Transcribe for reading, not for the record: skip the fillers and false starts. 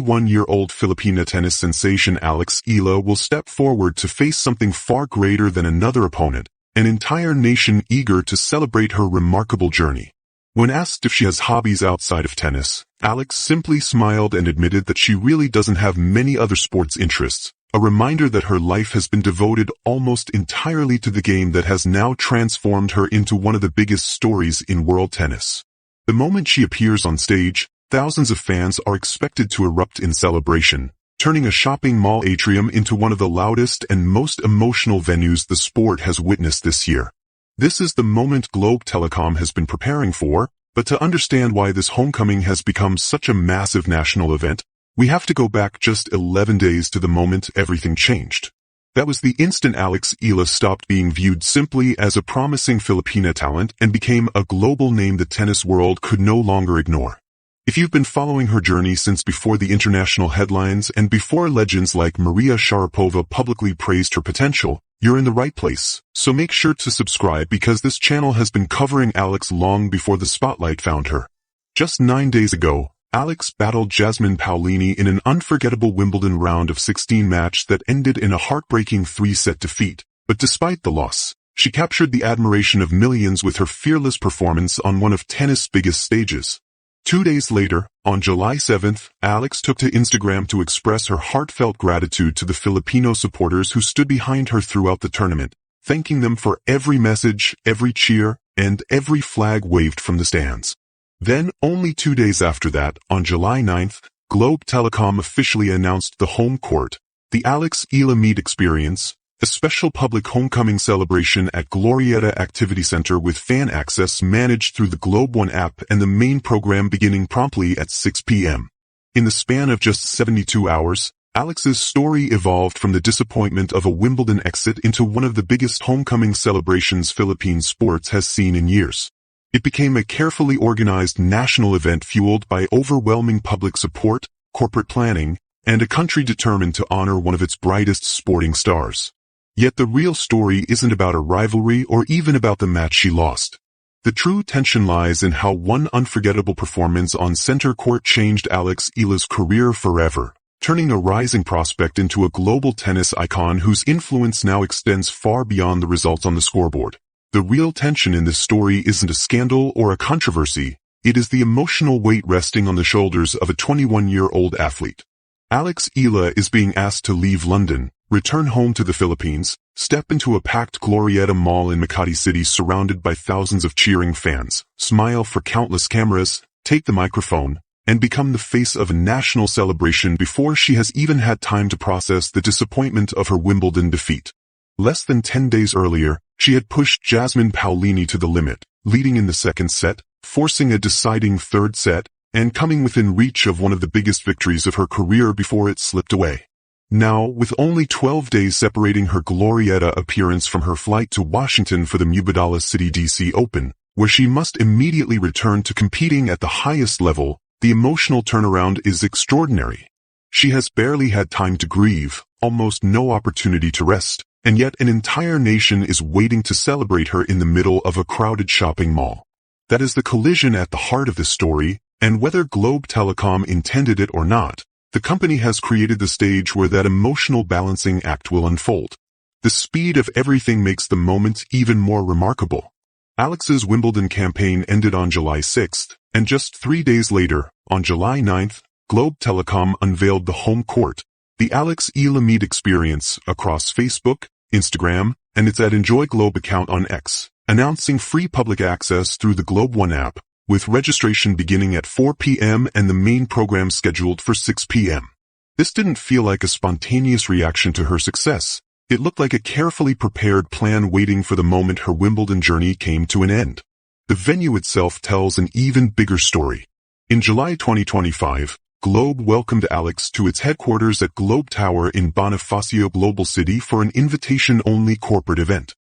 21-year-old Filipina tennis sensation Eala will step forward to face something far greater than another opponent, an entire nation eager to celebrate her remarkable journey. When asked if she has hobbies outside of tennis, Alex simply smiled and admitted that she really doesn't have many other sports interests, a reminder that her life has been devoted almost entirely to the game that has now transformed her into one of the biggest stories in world tennis. The moment she appears on stage, thousands of fans are expected to erupt in celebration, turning a shopping mall atrium into one of the loudest and most emotional venues the sport has witnessed this year. This is the moment Globe Telecom has been preparing for, but to understand why this homecoming has become such a massive national event, we have to go back just 11 days to the moment everything changed. That was the instant Eala stopped being viewed simply as a promising Filipina talent and became a global name the tennis world could no longer ignore. If you've been following her journey since before the international headlines and before legends like Maria Sharapova publicly praised her potential, you're in the right place. So make sure to subscribe because this channel has been covering Alex long before the spotlight found her. Just 9 days ago, Alex battled Jasmine Paolini in an unforgettable Wimbledon round of 16 match that ended in a heartbreaking 3-set defeat. But despite the loss, she captured the admiration of millions with her fearless performance on one of tennis' biggest stages. 2 days later, on July 7th, Alex took to Instagram to express her heartfelt gratitude to the Filipino supporters who stood behind her throughout the tournament, thanking them for every message, every cheer, and every flag waved from the stands. Then, only 2 days after that, on July 9th, Globe Telecom officially announced the home court, the Eala Meet Experience, a special public homecoming celebration at Glorieta Activity Center with fan access managed through the Globe One app and the main program beginning promptly at 6 p.m. In the span of just 72 hours, Alex's story evolved from the disappointment of a Wimbledon exit into one of the biggest homecoming celebrations Philippine sports has seen in years. It became a carefully organized national event fueled by overwhelming public support, corporate planning, and a country determined to honor one of its brightest sporting stars. Yet the real story isn't about a rivalry or even about the match she lost. The true tension lies in how one unforgettable performance on center court changed Eala's career forever, turning a rising prospect into a global tennis icon whose influence now extends far beyond the results on the scoreboard. The real tension in this story isn't a scandal or a controversy, it is the emotional weight resting on the shoulders of a 21-year-old athlete. Eala is being asked to leave London, return home to the Philippines, step into a packed Glorieta Mall in Makati City surrounded by thousands of cheering fans, smile for countless cameras, take the microphone, and become the face of a national celebration before she has even had time to process the disappointment of her Wimbledon defeat. Less than 10 days earlier, she had pushed Jasmine Paolini to the limit, leading in the second set, forcing a deciding third set, and coming within reach of one of the biggest victories of her career before it slipped away. Now, with only 12 days separating her Glorieta appearance from her flight to Washington for the Wimbledon City DC Open, where she must immediately return to competing at the highest level, the emotional turnaround is extraordinary. She has barely had time to grieve, almost no opportunity to rest, and yet an entire nation is waiting to celebrate her in the middle of a crowded shopping mall. That is the collision at the heart of this story, and whether Globe Telecom intended it or not, the company has created the stage where that emotional balancing act will unfold. The speed of everything makes the moment even more remarkable. Alex's Wimbledon campaign ended on July 6th, and just 3 days later, on July 9th, Globe Telecom unveiled the home court, the Eala Meet Experience, across Facebook, Instagram, and its @Enjoy Globe account on X, announcing free public access through the Globe One app, with registration beginning at 4 p.m. and the main program scheduled for 6 p.m. This didn't feel like a spontaneous reaction to her success. It looked like a carefully prepared plan waiting for the moment her Wimbledon journey came to an end. The venue itself tells an even bigger story. In July 2025, Globe welcomed Alex to its headquarters at Globe Tower in Bonifacio Global City for an invitation-only corporate event.